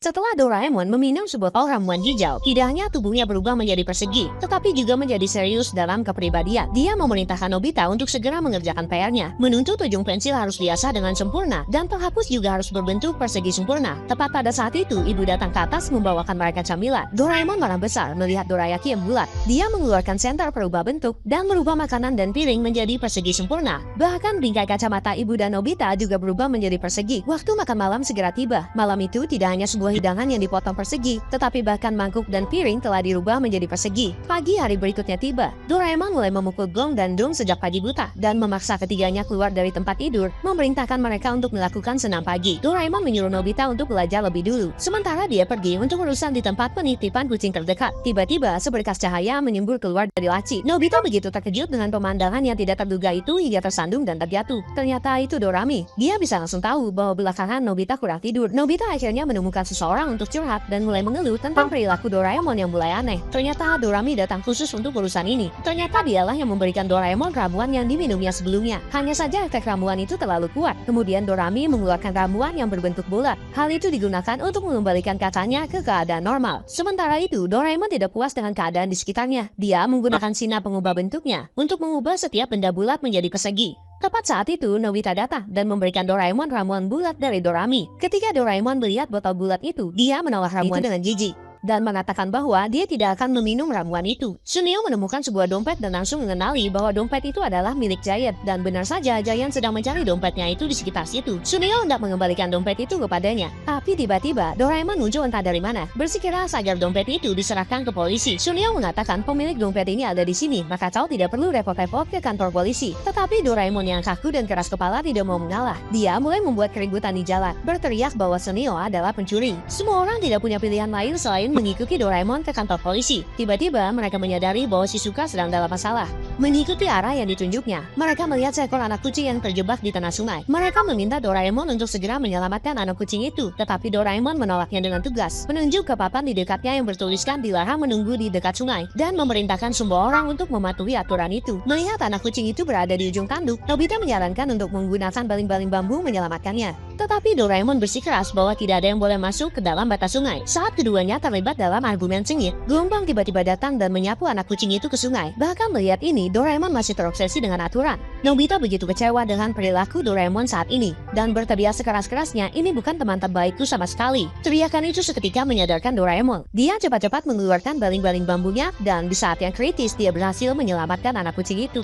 Setelah Doraemon meminum sebotol ramuan hijau, tidak hanya tubuhnya berubah menjadi persegi, tetapi juga menjadi serius dalam kepribadian. Dia memerintahkan Nobita untuk segera mengerjakan PR-nya, menuntut ujung pensil harus diasah dengan sempurna, dan penghapus juga harus berbentuk persegi sempurna. Tepat pada saat itu, ibu datang ke atas membawakan mereka camilan. Doraemon marah besar melihat dorayaki yang bulat. Dia mengeluarkan senter perubah bentuk, dan merubah makanan dan piring menjadi persegi sempurna. Bahkan bingkai kacamata ibu dan Nobita juga berubah menjadi persegi. Waktu makan malam segera tiba. Malam itu tidak hanya sebuah hidangan yang dipotong persegi, tetapi bahkan mangkuk dan piring telah dirubah menjadi persegi. Pagi hari berikutnya tiba. Doraemon mulai memukul gong dan drum sejak pagi buta, dan memaksa ketiganya keluar dari tempat tidur, memerintahkan mereka untuk melakukan senam pagi. Doraemon menyuruh Nobita untuk belajar lebih dulu. Sementara dia pergi untuk urusan di tempat penitipan kucing terdekat. Tiba-tiba seberkas cahaya menyembur keluar dari laci. Nobita begitu terkejut dengan pemandangan yang tidak terduga itu hingga tersandung dan terjatuh. Ternyata itu Dorami. Dia bisa langsung tahu bahwa belakangan Nobita kurang tidur. Nobita akhirnya menemukan seseorang untuk curhat dan mulai mengeluh tentang perilaku Doraemon yang mulai aneh. Ternyata Dorami datang khusus untuk urusan ini. Ternyata dialah yang memberikan Doraemon ramuan yang diminumnya sebelumnya. Hanya saja efek ramuan itu terlalu kuat. Kemudian Dorami mengeluarkan ramuan yang berbentuk bulat. Hal itu digunakan untuk mengembalikan kakaknya ke keadaan normal. Sementara itu, Doraemon tidak puas dengan keadaan di sekitarnya. Dia menggunakan sinar pengubah bentuknya untuk mengubah setiap benda bulat menjadi persegi. Tepat saat itu, Nobita datang dan memberikan Doraemon ramuan bulat dari Dorami. Ketika Doraemon melihat botol bulat itu, dia menolak ramuan dengan jijik dan mengatakan bahwa dia tidak akan meminum ramuan itu. Suneo menemukan sebuah dompet dan langsung mengenali bahwa dompet itu adalah milik Giant, dan benar saja Giant sedang mencari dompetnya itu di sekitar situ. Suneo hendak mengembalikan dompet itu kepadanya, tapi tiba-tiba Doraemon muncul entah dari mana, bersikeras agar dompet itu diserahkan ke polisi. Suneo mengatakan pemilik dompet ini ada di sini, maka kau tidak perlu repot-repot ke kantor polisi. Tetapi Doraemon yang kaku dan keras kepala tidak mau mengalah. Dia mulai membuat keributan di jalan, berteriak bahwa Suneo adalah pencuri. Semua orang tidak punya pilihan lain selain mengikuti Doraemon ke kantor polisi. Tiba-tiba mereka menyadari bahwa Shizuka sedang dalam masalah. Mengikuti arah yang ditunjuknya, mereka melihat seekor anak kucing yang terjebak di tengah sungai. Mereka meminta Doraemon untuk segera menyelamatkan anak kucing itu, tetapi Doraemon menolaknya dengan tegas, menunjuk ke papan di dekatnya yang bertuliskan dilarang menunggu di dekat sungai, dan memerintahkan semua orang untuk mematuhi aturan itu. Melihat anak kucing itu berada di ujung tanduk, Nobita menyarankan untuk menggunakan baling-baling bambu menyelamatkannya. Tetapi Doraemon bersikeras bahwa tidak ada yang boleh masuk ke dalam batas sungai. Saat keduanya terlibat dalam argumen sengit, gelombang tiba-tiba datang dan menyapu anak kucing itu ke sungai. Bahkan melihat ini, Doraemon masih terobsesi dengan aturan. Nobita begitu kecewa dengan perilaku Doraemon saat ini, dan berteriak sekeras-kerasnya, "Ini bukan teman terbaikku sama sekali." Teriakan itu seketika menyadarkan Doraemon. Dia cepat-cepat mengeluarkan baling-baling bambunya, dan di saat yang kritis dia berhasil menyelamatkan anak kucing itu.